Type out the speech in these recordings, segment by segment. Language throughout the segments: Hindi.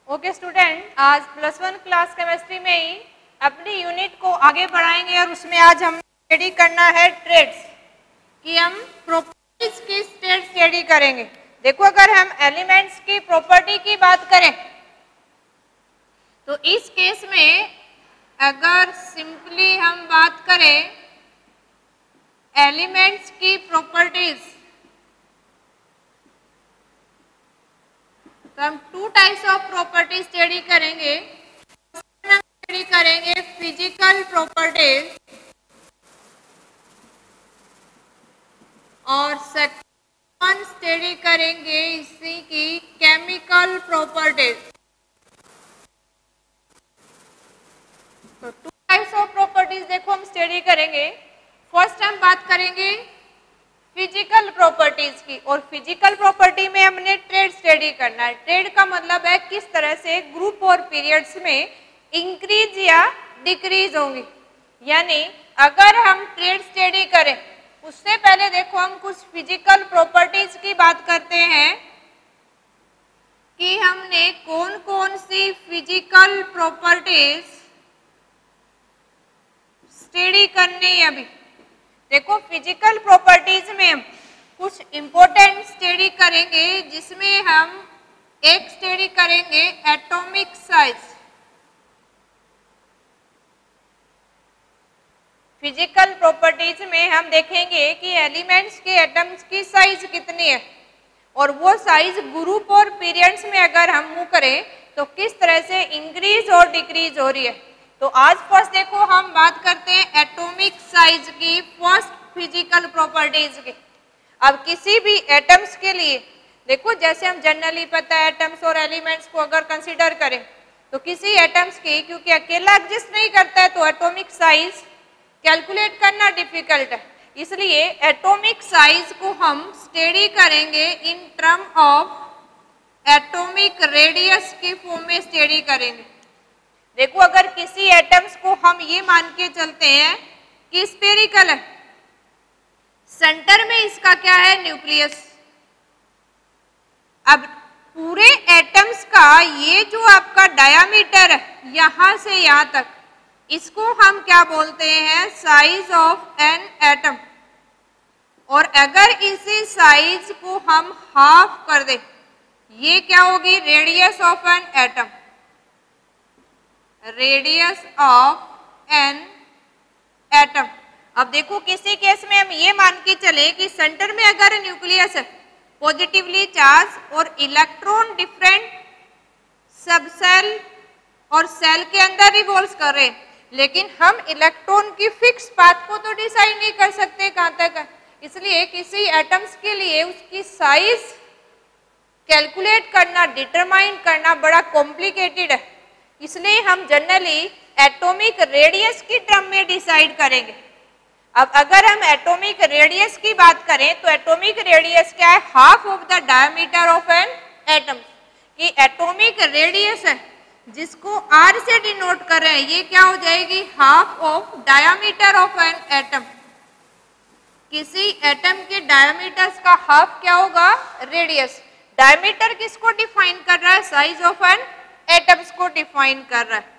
ओके स्टूडेंट, आज +1 क्लास केमिस्ट्री में ही अपनी यूनिट को आगे बढ़ाएंगे और उसमें आज हम स्टडी करना है ट्रेड्स कि हम प्रॉपर्टीज की स्टडी करेंगे। देखो, अगर हम एलिमेंट्स की प्रॉपर्टी की बात करें तो इस केस में अगर सिंपली हम बात करें एलिमेंट्स की प्रॉपर्टीज तो हम 2 टाइप्स ऑफ प्रॉपर्टी स्टडी करेंगे। स्टडी करेंगे फिजिकल प्रॉपर्टीज और सेकंड स्टडी करेंगे इसी की केमिकल प्रॉपर्टीज। तो 2 टाइप्स ऑफ प्रॉपर्टीज देखो हम स्टडी करेंगे। फर्स्ट हम बात करेंगे फिजिकल प्रॉपर्टीज की, और फिजिकल प्रॉपर्टी में हमने ट्रेड स्टडी करना है। ट्रेड का मतलब है किस तरह से ग्रुप और पीरियड्स में इंक्रीज या डिक्रीज होंगी। यानी अगर हम ट्रेड स्टडी करें उससे पहले देखो हम कुछ फिजिकल प्रॉपर्टीज की बात करते हैं कि हमने कौन कौन सी फिजिकल प्रॉपर्टीज स्टडी करनी है। अभी देखो, फिजिकल प्रॉपर्टीज में हम कुछ इंपॉर्टेंट स्टडी करेंगे, जिसमें हम एक स्टडी करेंगे एटॉमिक साइज। फिजिकल प्रॉपर्टीज में हम देखेंगे कि एलिमेंट्स के एटम्स की साइज कितनी है और वो साइज ग्रुप और पीरियड्स में अगर हम मूव करें तो किस तरह से इंक्रीज और डिक्रीज हो रही है। तो आज फर्स्ट देखो हम बात करते हैं एटॉमिक साइज की, फर्स्ट फिजिकल प्रॉपर्टीज की। अब किसी भी एटम्स के लिए देखो, जैसे हम जनरली पता है एटम्स और एलिमेंट्स को अगर कंसीडर करें तो किसी एटम्स की क्योंकि अकेला एग्जिस्ट नहीं करता है तो एटॉमिक साइज कैलकुलेट करना डिफिकल्ट है। इसलिए एटॉमिक साइज को हम स्टडी करेंगे in term of atomic radius की फॉर्म में स्टडी करेंगे। देखो, अगर किसी एटम्स को हम ये मान के चलते हैं कि स्फेरिकल है, सेंटर में इसका क्या है, न्यूक्लियस। अब पूरे एटम्स का ये जो आपका डायामीटर है यहां से यहां तक, इसको हम क्या बोलते हैं, साइज ऑफ एन एटम। और अगर इसी साइज को हम हाफ कर दें, ये क्या होगी, radius of an atom. Radius of an atom. अब देखो, किसी केस में हम ये मान के चले कि सेंटर में अगर न्यूक्लियस है पॉजिटिवली चार्ज और इलेक्ट्रॉन डिफरेंट सबसेल और सेल के अंदर रिवॉल्व कर रहे हैं, लेकिन हम इलेक्ट्रॉन की फिक्स पाथ को तो डिसाइड नहीं कर सकते कहां तक है। इसलिए किसी एटम्स के लिए उसकी साइज कैलकुलेट करना, डिटरमाइन करना बड़ा कॉम्प्लिकेटेड है। इसलिए हम जनरली एटॉमिक रेडियस की टर्म में डिसाइड करेंगे। अब अगर हम एटॉमिक रेडियस की बात करें तो एटॉमिक रेडियस क्या है, half of the diameter of an atom. कि एटॉमिक रेडियस है जिसको आर से डिनोट कर रहे हैं, ये क्या हो जाएगी, half of diameter of an atom. किसी एटम के डायमीटर्स का हाफ क्या होगा, रेडियस। डायमीटर किसको डिफाइन कर रहा है, साइज ऑफ एन एटम्स को डिफाइन कर रहा है।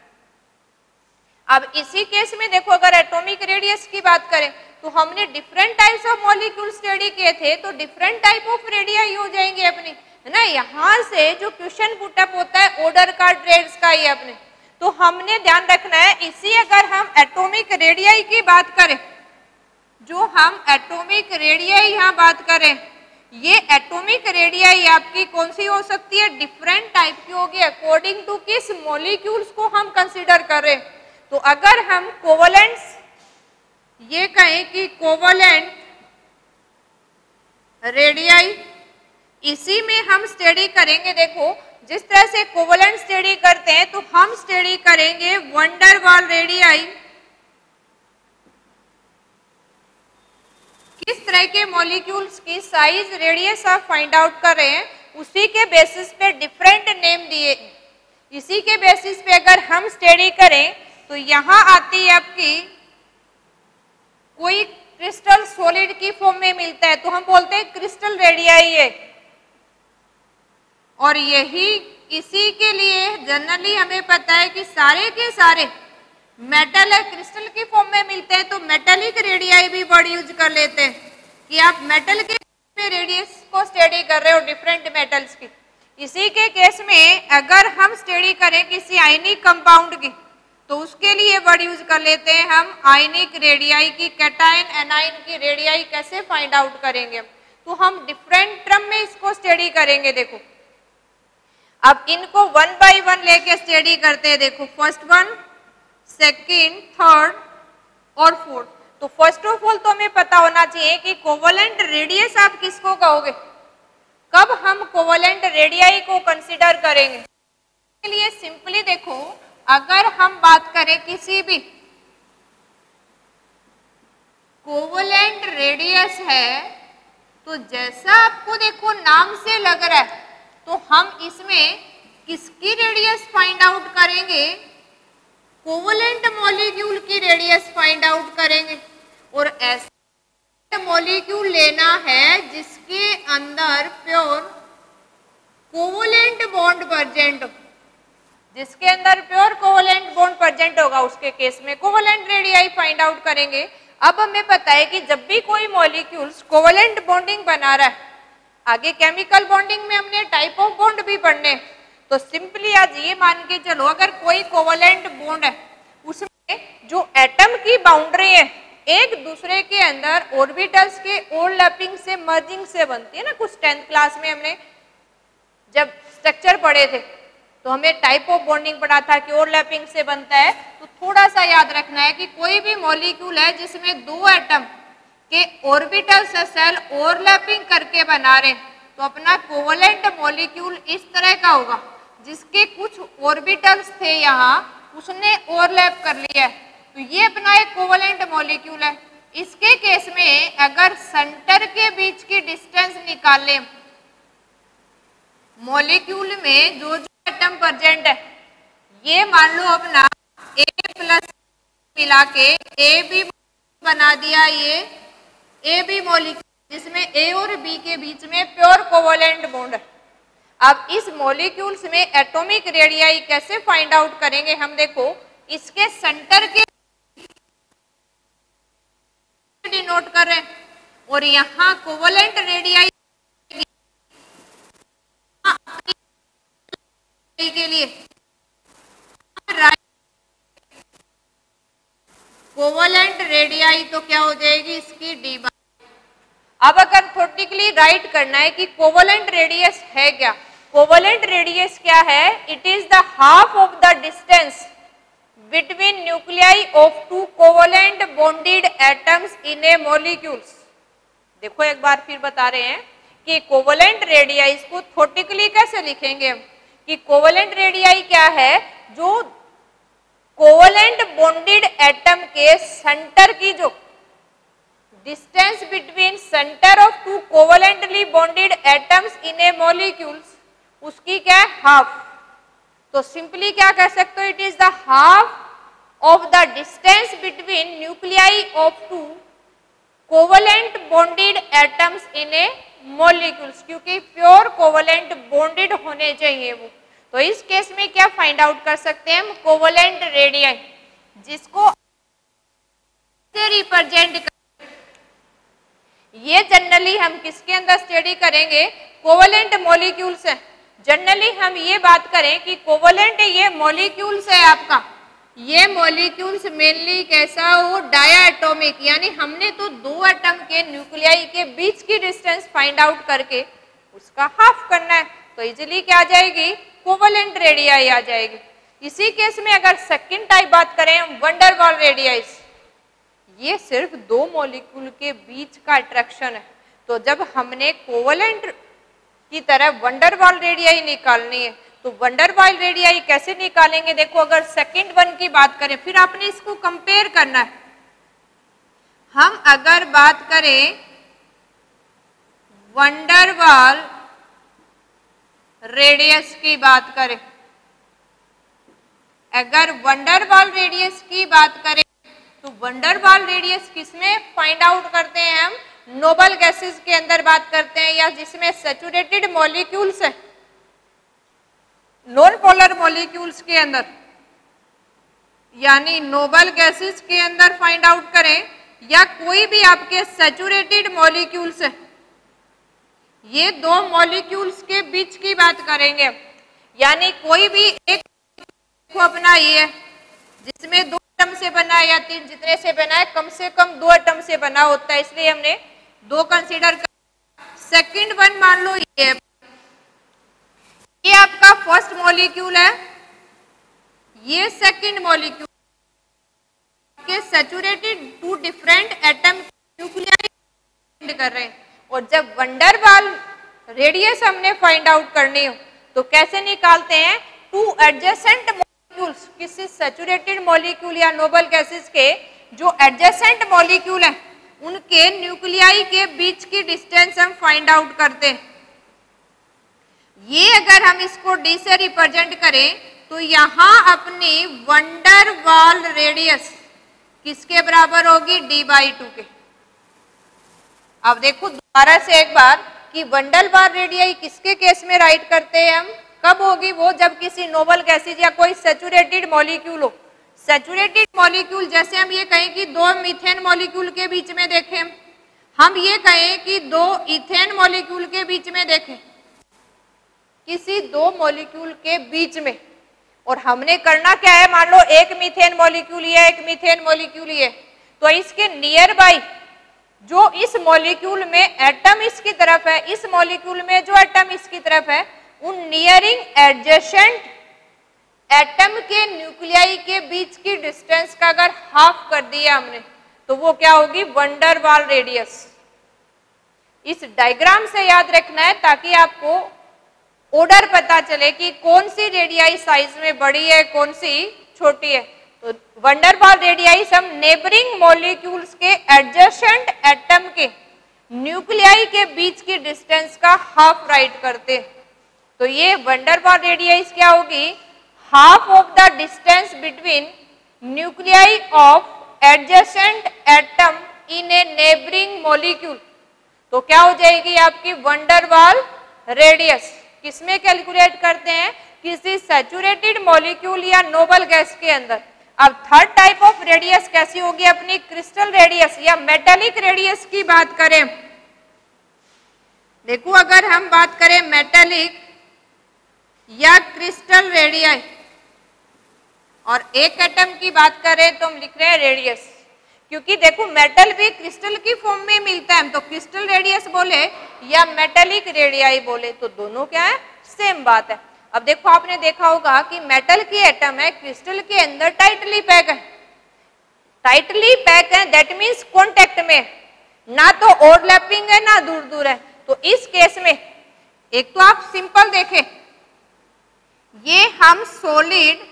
अब इसी केस में देखो, अगर एटॉमिक रेडियस की बात करें तो हमने different types of molecule study किए थे, तो डिफरेंट टाइप ऑफ रेडियाई हो जाएंगे अपनी, है ना। यहाँ से जो क्वेश्चन पुटअप होता है ऑर्डर का, ट्रेड्स का, ये अपने, तो हमने ध्यान रखना है इसी अगर हम एटॉमिक रेडियाई की बात करें, जो हम एटॉमिक रेडियाई यहाँ बात करें, ये एटॉमिक रेडियाई आपकी कौन सी हो सकती है, डिफरेंट टाइप की होगी अकॉर्डिंग टू किस मॉलिक्यूल्स को हम कंसीडर कर रहे हैं। तो अगर हम कोवलेंट्स ये कहें कि कोवलेंट रेडियाई, इसी में हम स्टडी करेंगे। देखो, जिस तरह से कोवलेंट स्टडी करते हैं तो हम स्टडी करेंगे वंडर वाल रेडियाई। किस तरह के मॉलिक्यूल्स की साइज, रेडियस आप फाइंड आउट कर रहे हैं, उसी के बेसिस पे डिफरेंट नेम दिए। इसी के बेसिस पे अगर हम स्टडी करें तो यहां आती है आपकी कोई क्रिस्टल सॉलिड की फॉर्म में मिलता है तो हम बोलते हैं क्रिस्टल रेडियाई है। और यही इसी के लिए जनरली हमें पता है कि सारे के सारे मेटल है, क्रिस्टल की फॉर्म में मिलते हैं, तो मेटेलिक रेडियाई भी वर्ड यूज कर लेते हैं कि आप मेटल के रेडियस को स्टडी कर रहे हो डिफरेंट मेटल्स की। इसी के केस में अगर हम स्टडी करें किसी आयनिक कंपाउंड की तो उसके लिए वर्ड यूज कर लेते हैं हम आयनिक रेडियाई की। कैटायन एनायन की रेडियाई कैसे फाइंड आउट करेंगे, तो हम डिफरेंट टर्म में इसको स्टडी करेंगे। देखो अब इनको वन बाय वन लेके स्टडी करते हैं। देखो फर्स्ट वन, सेकंड, थर्ड और फोर्थ। तो फर्स्ट ऑफ ऑल तो हमें पता होना चाहिए कि कोवलेंट रेडियस आप किसको कहोगे, कब हम कोवलेंट रेडियाई को कंसीडर करेंगे। इसके लिए सिंपली देखो, अगर हम बात करें किसी भी कोवलेंट रेडियस है तो जैसा आपको देखो नाम से लग रहा है, तो हम इसमें किसकी रेडियस फाइंड आउट करेंगे, कोवलेंट मॉलिक्यूल की रेडियस फाइंड आउट करेंगे। और ऐसा मॉलिक्यूल लेना है जिसके अंदर प्योर कोवलेंट बॉन्ड प्रेजेंट हो, जिसके अंदर प्योर कोवलेंट बॉन्ड प्रेजेंट होगा, उसके केस में कोवलेंट रेडियाई फाइंड आउट करेंगे। अब हमें पता है कि जब भी कोई मॉलिक्यूल्स कोवलेंट बॉन्डिंग बना रहा है, आगे केमिकल बॉन्डिंग में हमने टाइप ऑफ बॉन्ड भी पढ़ने, तो सिंपली आज ये मान के चलो अगर कोई कोवलेंट बॉन्ड है उसमें जो एटम की बाउंड्री है एक दूसरे के अंदर ऑर्बिटल्स के ओवरलैपिंग से मर्जिंग से बनती है ना। कुछ 10th क्लास में हमने जब स्ट्रक्चर पढ़े थे तो हमें टाइप ऑफ बॉन्डिंग पढ़ा था कि ओवरलैपिंग से बनता है। तो थोड़ा सा याद रखना है कि कोई भी मॉलिक्यूल है जिसमें दो एटम के ऑर्बिटल से सेल ओवरलैपिंग करके बना रहे हैं, तो अपना कोवलेंट मॉलिक्यूल इस तरह का होगा जिसके कुछ ऑर्बिटल्स थे यहाँ उसने ओवरलैप कर लिया है, तो ये अपना एक कोवलेंट मॉलिक्यूल है। इसके केस में अगर सेंटर के बीच की डिस्टेंस निकाले मॉलिक्यूल में जो जो एटम प्रेजेंट है, ये मान लो अपना A प्लस मिला के ए बी बना दिया, ये ए बी मॉलिक्यूल जिसमें ए और बी के बीच में प्योर कोवलेंट बॉन्ड है। अब इस मॉलिक्यूल्स में एटॉमिक रेडियाई कैसे फाइंड आउट करेंगे, हम देखो इसके सेंटर के डिनोट कर रहे हैं और यहाँ कोवलेंट रेडियाई के लिए कोवलेंट रेडियाई तो क्या हो जाएगी इसकी डी बाई। अब अगर थोटिकली राइट करना है कि कोवलेंट रेडियस है क्या, कोवलेंट रेडियस क्या है, it is the half of the distance between nuclei of two covalent bonded atoms in a molecules. देखो एक बार फिर बता रहे हैं कि कोवलेंट रेडियाई को थोटिकली कैसे लिखेंगे हम, कि कोवलेंट रेडियाई क्या है, जो कोवलेंट बॉन्डेड एटम के सेंटर की जो distance between centre of two covalently bonded atoms in a molecules उसकी क्या है, हाफ। तो सिंपली क्या कह सकते हो, it is the half of the distance between nuclei of two covalent bonded atoms in a molecules, क्योंकि प्योर कोवलेंट बॉन्डेड होने चाहिए वो। तो इस केस में क्या फाइंड आउट कर सकते हैं हम, कोवलेंट रेडियाई जिसको रिप्रेजेंट कर, ये जनरली हम किसके अंदर स्टडी करेंगे, कोवलेंट मॉलिक्यूल्स है। जनरली हम ये बात करें कि कोवलेंट ये मॉलिक्यूल्स है आपका, ये मॉलिक्यूल्स मेनली कैसा हो, डाया एटॉमिक, यानी हमने तो दो एटम के न्यूक्लियाई के बीच की डिस्टेंस फाइंड आउट करके उसका हाफ करना है, तो इजीली क्या आ जाएगी, कोवलेंट रेडियाई आ जाएगी। इसी केस में अगर सेकंड टाइप बात करें वंडर वाल रेडियाई, ये सिर्फ दो मॉलिक्यूल के बीच का अट्रैक्शन है। तो जब हमने कोवलेंट की तरह वंडर वाल रेडियाई निकालनी है, तो वंडर वाल रेडियाई कैसे निकालेंगे, देखो अगर सेकंड वन की बात करें, फिर आपने इसको कंपेयर करना है। हम अगर बात करें वंडर वाल रेडियस की बात करें, अगर वंडर वाल रेडियस की बात करें तो वंडर वाल रेडियस किसमें फाइंड आउट करते हैं हम, नोबल गैसेस के अंदर बात करते हैं, या जिसमें सैचुरेटेड मॉलिक्यूल्स है नॉन पोलर मॉलिक्यूल्स के अंदर यानी नोबल गैसेस के अंदर फाइंड आउट करें या कोई भी आपके सैचुरेटेड मॉलिक्यूल्स है, ये दो मॉलिक्यूल्स के बीच की बात करेंगे। यानी कोई भी एक को अपना ये है जिसमें 2 एटम से बना है या 3 जितने से बना है, कम से कम 2 एटम से बना होता है, इसलिए हमने 2 कंसीडर कर। सेकंड वन मान लो ये आपका फर्स्ट मॉलिक्यूल है, ये सेकंड मॉलिक्यूल के सैचुरेटेड 2 डिफरेंट एटम न्यूक्लियाई कर रहे हैं। और जब वंडर वाल रेडियस हमने फाइंड आउट करनी हो तो कैसे निकालते हैं? 2 एडजेसेंट मॉलिक्यूल्स, किसी सैचुरेटेड मॉलिक्यूल या नोबल गैसेस के जो एडजेसेंट मॉलिक्यूल हैं उनके न्यूक्लियाई के बीच की डिस्टेंस हम फाइंड आउट करते हैं। ये अगर हम इसको डी से रिप्रेजेंट करें तो यहां अपनी वंडर वाल रेडियस किसके बराबर होगी? d/2 के। अब देखो दोबारा से एक बार कि वंडर वाल रेडियस किसके केस में राइट करते हैं हम? कब होगी वो? जब किसी नोबल गैसेज या कोई सैचुरेटेड मॉलिक्यूल हो। सैचुरेटेड मॉलिक्यूल जैसे हम ये कहें कि 2 मीथेन मॉलिक्यूल के बीच में देखें, हम ये कहें कि 2 इथेन मॉलिक्यूल के बीच में देखें, किसी 2 मॉलिक्यूल के बीच में। और हमने करना क्या है? मान लो एक मीथेन मॉलिक्यूल है, एक मीथेन मॉलिक्यूल है, तो इसके नियर बाई जो इस मॉलिक्यूल में एटम इसकी तरफ है, इस मॉलिक्यूल में जो एटम इसकी तरफ है, उन नियरिंग एडजेसेंट एटम के न्यूक्लियाई के बीच की डिस्टेंस का अगर हाफ कर दिया हमने तो वो क्या होगी? वंडर वाल रेडियस। इस डायग्राम से याद रखना है ताकि आपको ऑर्डर पता चले कि कौन सी रेडियाई साइज में बड़ी है, कौन सी छोटी है। तो वंडर वाल रेडियाई हम नेबरिंग मॉलिक्यूल्स के एडजेसेंट एटम के न्यूक्लियाई के बीच की डिस्टेंस का हाफ राइट करते हैं। तो ये वंडर वाल रेडियस क्या होगी? Half of the distance between nuclei of adjacent atom in A neighbouring molecule. तो क्या हो जाएगी आपकी वंडर वाल रेडियस? किसमें कैलकुलेट करते हैं? किसी सैचुरेटेड मॉलिक्यूल या नोबल गैस के अंदर। अब थर्ड टाइप ऑफ रेडियस कैसी होगी? अपनी क्रिस्टल रेडियस या मेटेलिक रेडियस की बात करें। देखो अगर हम बात करें मेटेलिक या क्रिस्टल रेडियस और एक एटम की बात करें तो हम लिख रहे हैं रेडियस, क्योंकि देखो मेटल भी क्रिस्टल की फॉर्म में मिलता है। हम तो क्रिस्टल रेडियस बोले या मेटेलिक रेडियाई बोले तो दोनों क्या है? सेम बात है। अब देखो आपने देखा होगा कि मेटल की एटम है, क्रिस्टल के अंदर टाइटली पैक है। टाइटली पैक है दैट मीन्स कॉन्टेक्ट में, ना तो ओवरलैपिंग है ना दूर दूर है। तो इस केस में एक तो आप सिंपल देखें, ये हम सॉलिड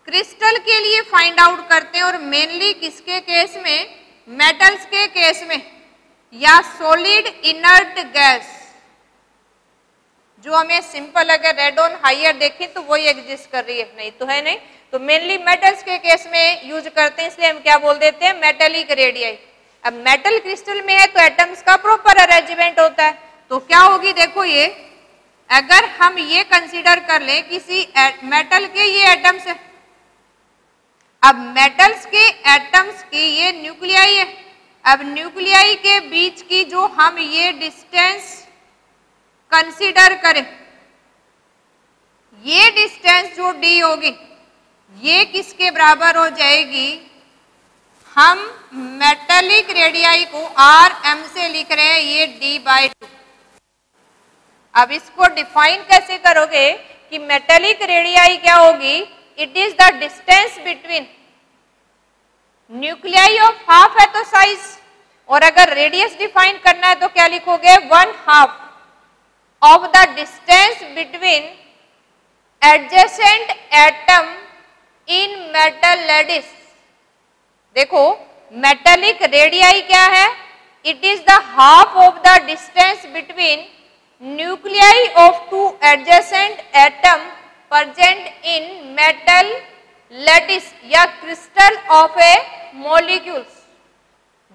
क्रिस्टल के लिए फाइंड आउट करते हैं और मेनली किसके केस में? मेटल्स के केस में, या सॉलिड इनर्ट गैस जो हमें सिंपल अगर रेड ऑन हायर देखें तो वही एग्जिस्ट कर रही है, नहीं तो है नहीं। तो मेनली मेटल्स के केस में यूज करते हैं, इसलिए हम क्या बोल देते हैं? Metallic radii. अब मेटल क्रिस्टल में है तो एटम्स का प्रॉपर अरेंजमेंट होता है। तो क्या होगी? देखो ये अगर हम ये कंसीडर कर ले किसी मेटल के ये एटम्स है, अब मेटल्स के एटम्स की ये न्यूक्लियाई है। अब न्यूक्लियाई के बीच की जो हम ये डिस्टेंस कंसीडर करें, ये डिस्टेंस जो d होगी ये किसके बराबर हो जाएगी? हम मेटेलिक रेडियाई को Rm से लिख रहे हैं, ये d/2। अब इसको डिफाइन कैसे करोगे कि मेटेलिक रेडियाई क्या होगी? It is the distance between nuclei of half है तो साइज, और अगर रेडियस डिफाइन करना है तो क्या लिखोगे? 1/2 of the distance between adjacent atom in metal lattice. देखो मेटेलिक रेडियाई क्या है? It is the half of the distance between nuclei of 2 adjacent atom present in metal lattice या crystal of a molecules।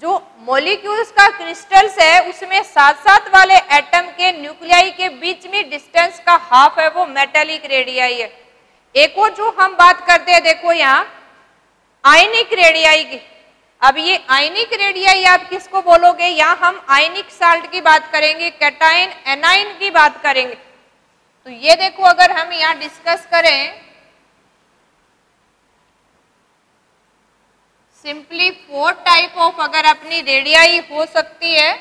जो मॉलिक्यूल्स का क्रिस्टल्स है उसमें साथ साथ वाले एटम के न्यूक्लियाई के बीच में डिस्टेंस का हाफ है वो मेटेलिक रेडियाई है। एक और जो हम बात करते हैं देखो यहाँ आयनिक रेडियाई की। अब ये आयनिक रेडियाई आप किसको बोलोगे, यहाँ हम आयनिक साल्ट की बात करेंगे, कैटायन एनाइन की बात करेंगे। तो ये देखो अगर हम यहाँ डिस्कस करें सिंपली 4 टाइप ऑफ अगर अपनी रेडियाई हो सकती है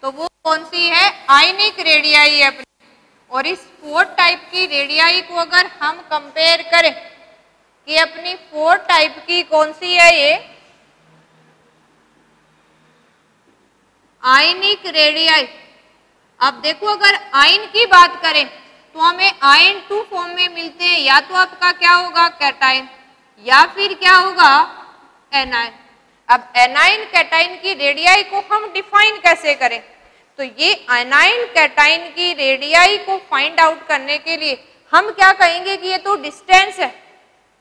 तो वो कौन सी है, आयनिक रेडियाई है अपनी। और इस 4 टाइप की रेडियाई को अगर हम कंपेयर करें कि अपनी 4 टाइप की कौन सी है, ये आयनिक रेडियाई। अब देखो अगर आयन की बात करें तो हमें आयन 2 फॉर्म में मिलते हैं, या तो आपका क्या होगा कैटायन या फिर क्या होगा एनायन। अब एनायन कैटायन की रेडियाई को हम डिफाइन कैसे करें, तो ये एनायन कैटायन की रेडियाई को फाइंड आउट करने के लिए हम क्या कहेंगे कि ये तो डिस्टेंस है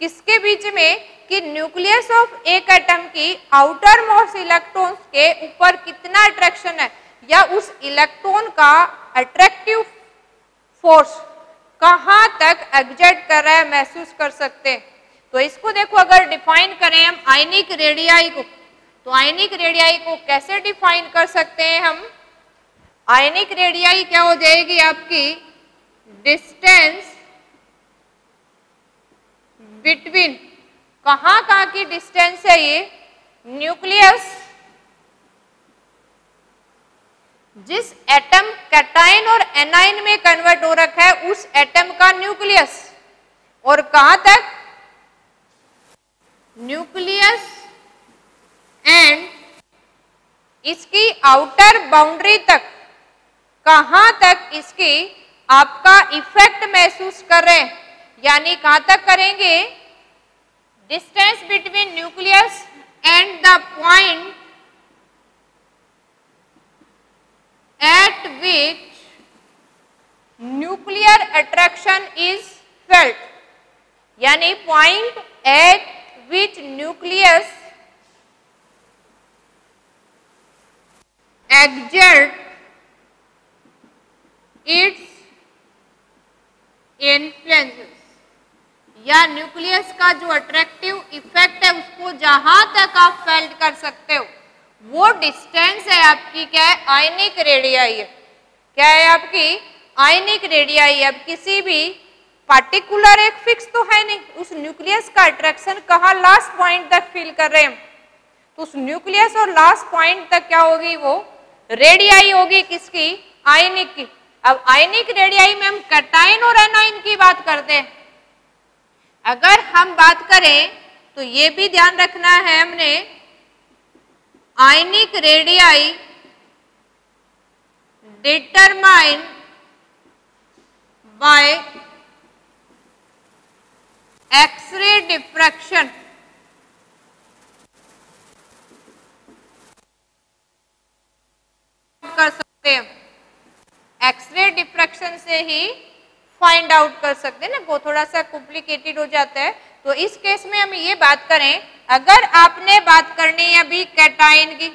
किसके बीच में, कि न्यूक्लियस ऑफ एक एटम की आउटर मोस्ट इलेक्ट्रॉन्स के ऊपर कितना अट्रैक्शन है, या उस इलेक्ट्रॉन का अट्रैक्टिव फोर्स कहाँ तक एग्जर्ट कर रहा है महसूस कर सकते हैं। तो इसको देखो अगर डिफाइन करें हम आयनिक रेडियाई को, तो आयनिक रेडियाई को कैसे डिफाइन कर सकते हैं हम, आयनिक रेडियाई क्या हो जाएगी आपकी, डिस्टेंस बिटवीन, कहाँ की डिस्टेंस है ये, न्यूक्लियस, जिस एटम कैटायन और एनायन में कन्वर्ट हो रखा है उस एटम का न्यूक्लियस, और कहां तक, न्यूक्लियस एंड इसकी आउटर बाउंड्री तक, कहां तक इसकी आपका इफेक्ट महसूस कर रहे हैं, यानी कहां तक करेंगे, distance between nucleus and the point at which nuclear attraction is felt, यानी point at which nucleus exert its influences, या न्यूक्लियस का जो अट्रैक्टिव इफेक्ट है उसको जहां तक आप फेल्ट कर सकते हो वो डिस्टेंस है आपकी क्या है, आयनिक रेडियाई है। क्या है आपकी आयनिक रेडियाई। अब किसी भी पार्टिकुलर एक फिक्स तो है नहीं, उस न्यूक्लियस का अट्रैक्शन कहाँ लास्ट पॉइंट तक फील कर रहे हैं, तो उस न्यूक्लियस और लास्ट पॉइंट तक क्या होगी, वो रेडियाई होगी किसकी, आयनिक की। अब आयनिक रेडियाई में हम कैटायन और एनायन की बात करते हैं। अगर हम बात करें तो ये भी ध्यान रखना है हमने, ionic radii determine by x ray diffraction, कर सकते हैं, एक्सरे डिफ्रैक्शन से ही फाइंड आउट कर सकते हैं ना, वो थोड़ा सा कॉम्प्लिकेटेड हो जाता है। तो इस केस में हम ये बात करें, अगर आपने बात करनी है अभी कैटायन की,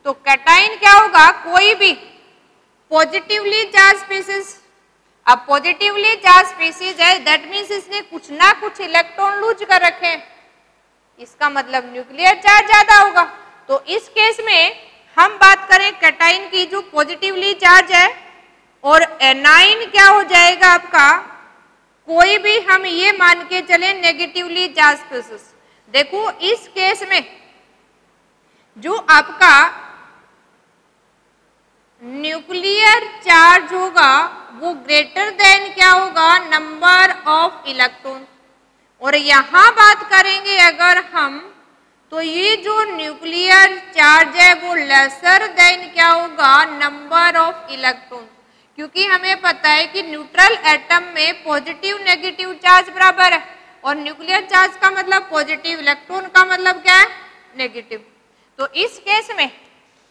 तो कैटायन क्या होगा, कोई भी पॉजिटिवली चार्ज स्पीसीज। अब पॉजिटिवली चार्ज स्पीसीज है दैट मीन्स इसने कुछ ना कुछ इलेक्ट्रॉन लूज कर रखे हैं, इसका मतलब न्यूक्लियर चार्ज ज्यादा होगा। तो इस केस में हम बात करें कैटायन की जो पॉजिटिवली चार्ज है, और एनायन क्या हो जाएगा आपका, कोई भी हम ये मान के चले नेगेटिवली चार्ज स्पीसीज। देखो इस केस में जो आपका न्यूक्लियर चार्ज होगा वो ग्रेटर देन क्या होगा, नंबर ऑफ इलेक्ट्रॉन। और यहां बात करेंगे अगर हम, तो ये जो न्यूक्लियर चार्ज है वो लेसर देन क्या होगा, नंबर ऑफ इलेक्ट्रॉन। क्योंकि हमें पता है कि न्यूट्रल एटम में पॉजिटिव नेगेटिव चार्ज बराबर है, और न्यूक्लियर चार्ज का मतलब पॉजिटिव, इलेक्ट्रॉन का मतलब क्या है, नेगेटिव। तो इस केस में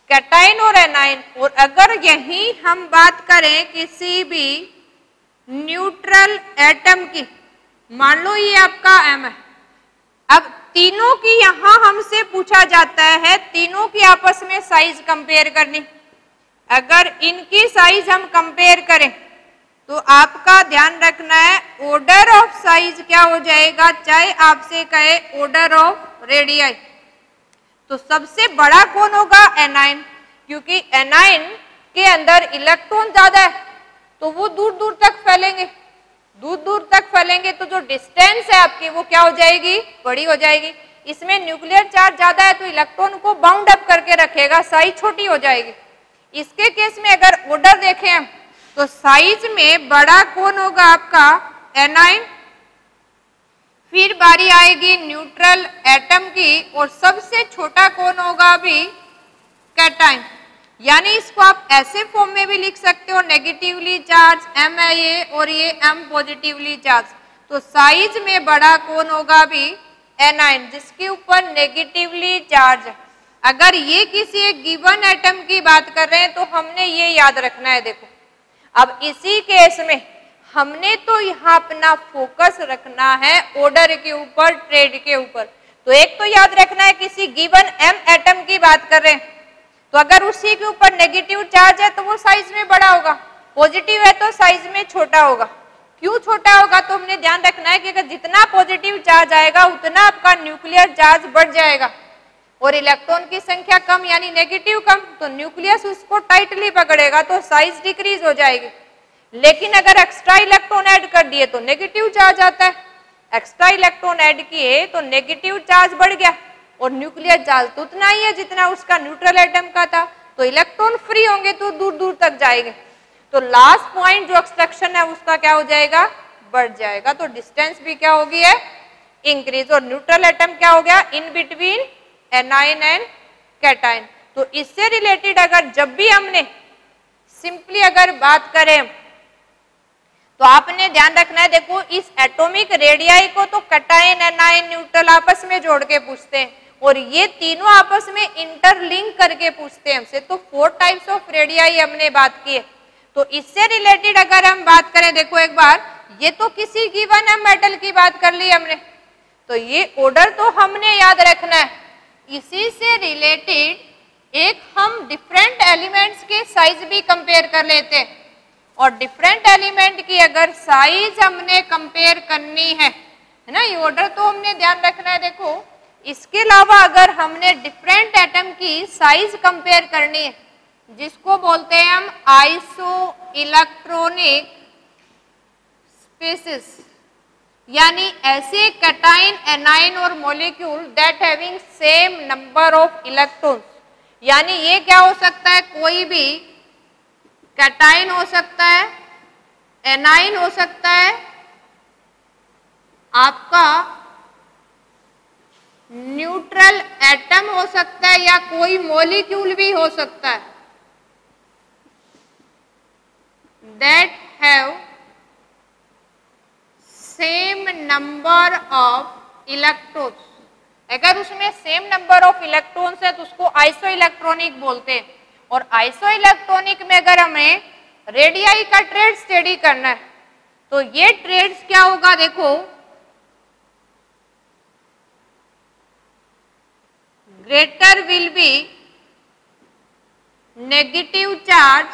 कैटायन और एनायन, और अगर यही हम बात करें किसी भी न्यूट्रल एटम की, मान लो ये आपका M है। अब तीनों की यहां हमसे पूछा जाता है तीनों की आपस में साइज कंपेयर करनी। अगर इनकी साइज हम कंपेयर करें तो आपका ध्यान रखना है ऑर्डर ऑफ साइज क्या हो जाएगा, चाहे आपसे कहे ऑर्डर ऑफ रेडियाई। तो सबसे बड़ा कौन होगा, एनाइन, क्योंकि एनाइन के अंदर इलेक्ट्रॉन ज्यादा है तो वो दूर दूर तक फैलेंगे, दूर दूर तक फैलेंगे तो जो डिस्टेंस है आपकी वो क्या हो जाएगी, बड़ी हो जाएगी। इसमें न्यूक्लियर चार्ज ज्यादा है तो इलेक्ट्रॉन को बाउंड अप करके रखेगा, साइज छोटी हो जाएगी। इसके केस में अगर ऑर्डर देखें तो साइज में बड़ा कौन होगा आपका, एनाइन, फिर बारी आएगी न्यूट्रल एटम की और सबसे छोटा कौन होगा अभी, कैटाइन। यानी इसको आप ऐसे फॉर्म में भी लिख सकते हो नेगेटिवली चार्ज MA और ये M पॉजिटिवली चार्ज। तो साइज में बड़ा कौन होगा अभी, एनाइन, जिसके ऊपर नेगेटिवली चार्ज है। अगर ये किसी एक गिवन एटम की बात कर रहे हैं तो हमने ये याद रखना है। देखो अब इसी केस में हमने तो यहाँ अपना फोकस रखना है ऑर्डर के ऊपर, ट्रेड के ऊपर। तो एक तो याद रखना है किसी गिवन M एटम की बात कर रहे हैं तो अगर उसी के ऊपर नेगेटिव चार्ज है तो वो साइज में बड़ा होगा, पॉजिटिव है तो साइज में छोटा होगा। क्यों छोटा होगा, तो हमने ध्यान रखना है कि अगर जितना पॉजिटिव चार्ज आएगा उतना आपका न्यूक्लियर चार्ज बढ़ जाएगा और इलेक्ट्रॉन की संख्या कम यानी नेगेटिव कम, तो न्यूक्लियस उसको टाइटली पकड़ेगा तो साइज डिक्रीज हो जाएगी। लेकिन अगर एक्स्ट्रा इलेक्ट्रॉन ऐड कर दिए तो नेगेटिव चार्ज आता है, एक्स्ट्रा इलेक्ट्रॉन ऐड किए तो नेगेटिव चार्ज बढ़ गया और न्यूक्लियर चार्ज तो उतना ही है जितना उसका न्यूट्रल एटम का था, तो इलेक्ट्रॉन फ्री होंगे तो दूर दूर तक जाएंगे। तो लास्ट पॉइंट जो एक्सट्रैक्शन है उसका क्या हो जाएगा, बढ़ जाएगा। तो डिस्टेंस भी क्या होगी है, इंक्रीज। और न्यूट्रल एटम क्या हो गया, in between A9 and cation. तो इससे रिलेटेड अगर जब भी हमने सिंपली अगर बात करें तो आपने ध्यान रखना है, देखो इस एटॉमिक रेडियाई को तो कैटाइन, एनाइन, न्यूट्रल आपस में जोड़ के पूछते हैं और ये तीनों आपस में इंटरलिंक करके पूछते हैं हमसे। तो 4 टाइप्स ऑफ रेडियाई हमने बात की है। तो इससे रिलेटेड अगर हम बात करें, देखो एक बार ये तो किसी गिवन है मेटल की बात कर ली हमने, तो ये ऑर्डर तो हमने याद रखना है। इसी से रिलेटेड एक हम डिफरेंट एलिमेंट्स के साइज भी कंपेयर कर लेते हैं और डिफरेंट एलिमेंट की अगर साइज हमने कंपेयर करनी है ना, ये ऑर्डर तो हमने ध्यान रखना है। देखो इसके अलावा अगर हमने डिफरेंट एटम की साइज कंपेयर करनी है जिसको बोलते हैं हम आइसो इलेक्ट्रॉनिक स्पीसीज, यानी ऐसे कैटाइन, एनाइन और molecule that having same number of electrons. यानी ये क्या हो सकता है, कोई भी कैटाइन हो सकता है, एनाइन हो सकता है, आपका न्यूट्रल एटम हो सकता है या कोई मॉलिक्यूल भी हो सकता है that have same number of electrons. अगर उसमें सेम नंबर ऑफ इलेक्ट्रॉन्स है तो उसको आइसो इलेक्ट्रॉनिक बोलते हैं। और आइसो इलेक्ट्रॉनिक में अगर हमें रेडियाई का ट्रेड स्टडी करना है तो ये ट्रेड्स क्या होगा, देखो greater will be negative charge,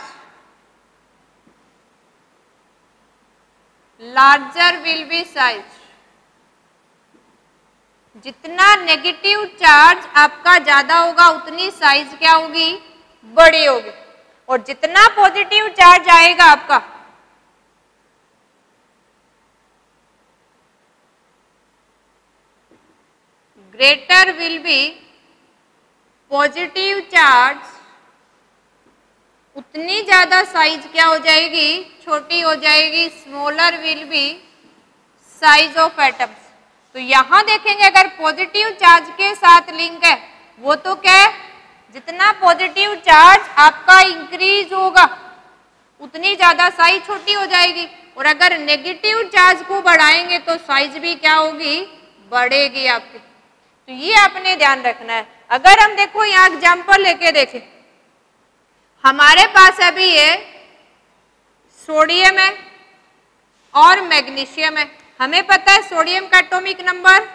larger will be size. जितना नेगेटिव चार्ज आपका ज्यादा होगा उतनी साइज क्या होगी, बड़ी होगी। और जितना पॉजिटिव चार्ज आएगा आपका greater will be positive charge, उतनी ज्यादा साइज क्या हो जाएगी, छोटी हो जाएगी। Smaller will be size of atoms. तो यहां देखेंगे अगर पॉजिटिव चार्ज के साथ लिंक है वो तो क्या है, जितना पॉजिटिव चार्ज आपका इंक्रीज होगा उतनी ज्यादा साइज छोटी हो जाएगी। और अगर नेगेटिव चार्ज को बढ़ाएंगे तो साइज भी क्या होगी, बढ़ेगी आपकी। तो ये आपने ध्यान रखना है। अगर हम देखो यहाँ एग्जाम्पल लेके देखें, हमारे पास अभी ये सोडियम है और मैग्नीशियम है। हमें पता है सोडियम का एटॉमिक नंबर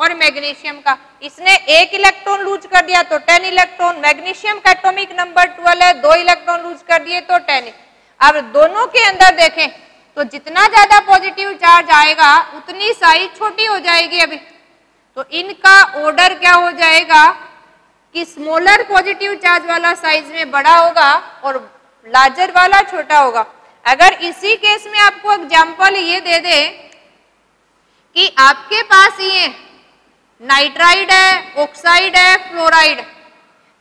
और मैग्नीशियम का। इसने 1 इलेक्ट्रॉन लूज कर दिया तो 10 इलेक्ट्रॉन। मैग्नीशियम का एटॉमिक नंबर 12 है, 2 इलेक्ट्रॉन लूज कर दिए तो 10। अब दोनों के अंदर देखें तो जितना ज्यादा पॉजिटिव चार्ज आएगा उतनी साइज छोटी हो जाएगी। अभी तो इनका ऑर्डर क्या हो जाएगा कि स्मॉलर पॉजिटिव चार्ज वाला साइज में बड़ा होगा और लार्जर वाला छोटा होगा। अगर इसी केस में आपको एग्जांपल ये दे दे कि आपके पास ये नाइट्राइड है, ऑक्साइड है, फ्लोराइड।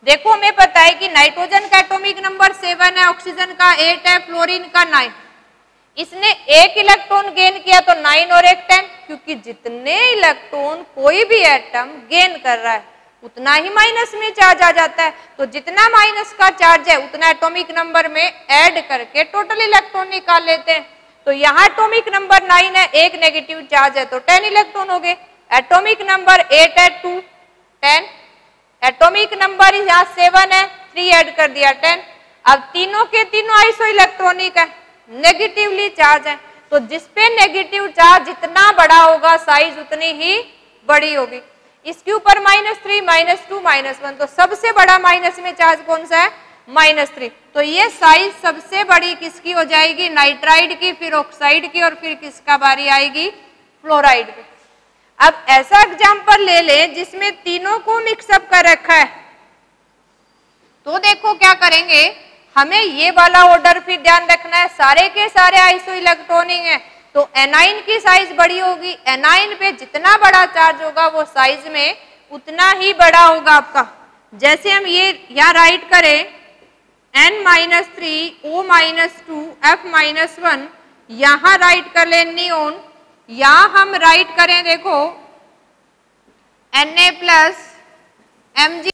देखो हमें पता है कि नाइट्रोजन का एटॉमिक नंबर 7 है, ऑक्सीजन का 8 है, फ्लोरीन का 9। इसने 1 इलेक्ट्रॉन गेन किया तो 9 और 1 10, क्योंकि जितने इलेक्ट्रॉन कोई भी एटम गेन कर रहा है उतना ही माइनस में चार्ज आ जाता है। तो जितना माइनस का चार्ज है उतना एटॉमिक नंबर में ऐड करके टोटल इलेक्ट्रॉन निकाल लेते हैं। तो यहाँ एटॉमिक नंबर 9 है, 1 नेगेटिव चार्ज है तो 10 इलेक्ट्रॉन हो गए। एटॉमिक नंबर 8 है, 2 10। एटॉमिक नंबर यहाँ 7 है, 3 ऐड कर दिया 10। अब तीनों के तीनों आइसो इलेक्ट्रॉनिक है, नेगेटिवली चार्ज है। तो जिसपे नेगेटिव चार्ज जितना बड़ा होगा साइज उतनी ही बड़ी होगी। इसके ऊपर -3, -2, -1, तो सबसे बड़ा माइनस में चार्ज कौन सा है? -3। तो ये साइज सबसे बड़ी किसकी हो जाएगी? नाइट्राइड की, फिर ऑक्साइड की और फिर किसका बारी आएगी? फ्लोराइड की। अब ऐसा एग्जाम्पल ले लें जिसमें तीनों को मिक्सअप कर रखा है, तो देखो क्या करेंगे, हमें ये वाला ऑर्डर फिर ध्यान रखना है, सारे के सारे आइसो इलेक्ट्रॉनिक है तो एनाइन की साइज बड़ी होगी। एनाइन पे जितना बड़ा चार्ज होगा वो साइज में उतना ही बड़ा होगा आपका। जैसे हम ये यहाँ राइट करें N-3, O-2, F-1, यहाँ राइट कर लें नियोन, यहाँ हम राइट करें देखो Na+, Mg,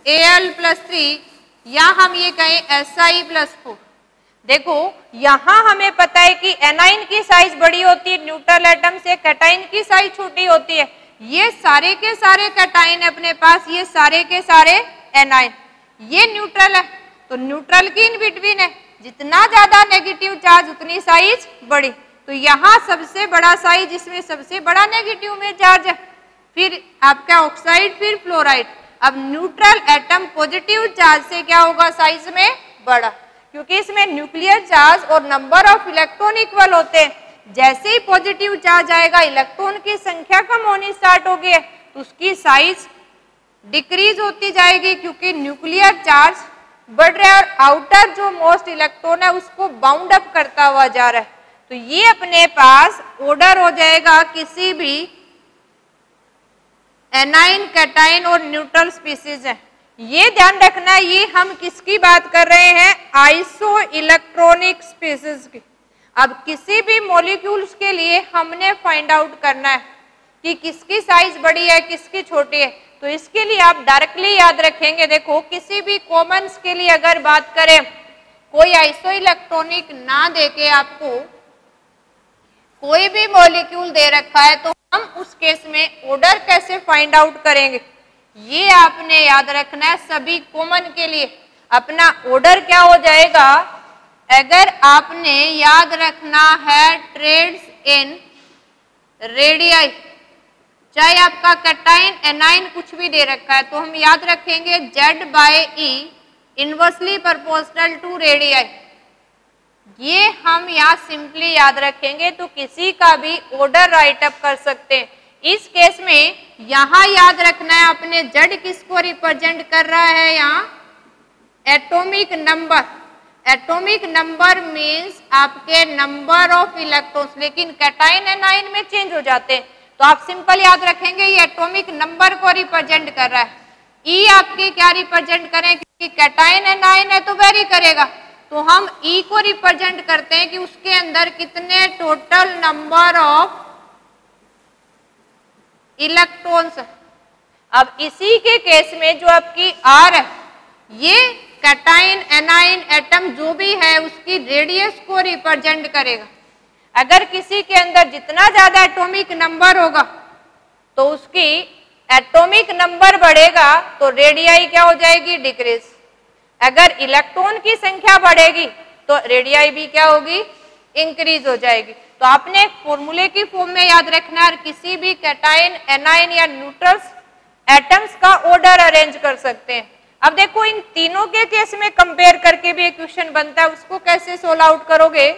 Al+3, या हम ये कहें Si+4। देखो यहां हमें पता है कि एनाइन की साइज बड़ी होती है न्यूट्रल एटम से, कैटाइन की साइज छोटी होती है। ये सारे के सारे कैटाइन अपने पास, ये सारे के सारे एनाइन, ये न्यूट्रल है तो न्यूट्रल की इन बिटवीन है। जितना ज्यादा नेगेटिव चार्ज उतनी साइज बड़ी। तो यहाँ सबसे बड़ा साइज, इसमें सबसे बड़ा नेगेटिव में चार्ज है, फिर आपका ऑक्साइड, फिर फ्लोराइड। अब न्यूट्रल एटम पॉजिटिव चार्ज से क्या होगा? साइज में बड़ा, क्योंकि इसमें न्यूक्लियर चार्ज और नंबर ऑफ इलेक्ट्रॉन इक्वल होते हैं। जैसे ही पॉजिटिव चार्ज आएगा इलेक्ट्रॉन की संख्या कम होनी स्टार्ट होगी तो उसकी साइज डिक्रीज होती जाएगी, क्योंकि न्यूक्लियर चार्ज बढ़ रहा है और आउटर जो मोस्ट इलेक्ट्रॉन है उसको बाउंड अप करता हुआ जा रहा है। तो ये अपने पास ऑर्डर हो जाएगा किसी भी एनाइन, कैटाइन और न्यूट्रल स्पीसीज है। ये ध्यान रखना है, ये हम किसकी बात कर रहे हैं? आइसो इलेक्ट्रॉनिक स्पीसीज की। अब किसी भी मॉलिक्यूल्स के लिए हमने फाइंड आउट करना है कि किसकी साइज बड़ी है, किसकी छोटी है। तो इसके लिए आप डायरेक्टली याद रखेंगे, देखो किसी भी कॉमन्स के लिए अगर बात करें, कोई आइसो इलेक्ट्रॉनिक ना देके आपको कोई भी मॉलिक्यूल दे रखा है तो हम उस केस में ऑर्डर कैसे फाइंड आउट करेंगे, ये आपने याद रखना है। सभी कॉमन के लिए अपना ऑर्डर क्या हो जाएगा? अगर आपने याद रखना है ट्रेड्स इन रेडियाई, चाहे आपका कैटाइन, एनाइन कुछ भी दे रखा है तो हम याद रखेंगे Z/E inversely proportional to radii. ये हम यहाँ सिंपली याद रखेंगे तो किसी का भी ऑर्डर राइट अप कर सकते हैं। इस केस में यहाँ याद रखना है अपने Z किसको रिप्रेजेंट कर रहा है? यहाँ atomic number. Atomic number means आपके नंबर ऑफ इलेक्ट्रॉन्स, लेकिन कैटाइन एनाइन में चेंज हो जाते हैं तो आप सिंपल याद रखेंगे ये एटॉमिक नंबर को रिप्रेजेंट कर रहा है। ई आपके क्या रिप्रेजेंट करें, क्योंकि कैटाइन एनाइन है तो वेरी करेगा, तो हम ई को रिप्रेजेंट करते हैं कि उसके अंदर कितने टोटल नंबर ऑफ इलेक्ट्रॉन्स। अब इसी के केस में जो आपकी आर है, ये कैटाइन एनाइन एटम जो भी है उसकी रेडियस को रिप्रेजेंट करेगा। अगर किसी के अंदर जितना ज्यादा एटॉमिक नंबर होगा तो उसकी एटॉमिक नंबर बढ़ेगा तो रेडियाई क्या हो जाएगी? डिक्रीज। अगर इलेक्ट्रॉन की संख्या बढ़ेगी तो रेडियाई भी क्या होगी? इंक्रीज हो जाएगी। तो आपने एक फॉर्मूले की फॉर्म में याद रखना है, किसी भी कैटायन, एनायन या न्यूट्रल्स एटम्स का ऑर्डर अरेंज कर सकते हैं। अब देखो इन तीनों के केस में कंपेयर करके भी एक क्वेश्चन बनता है, उसको कैसे सोल्व आउट करोगे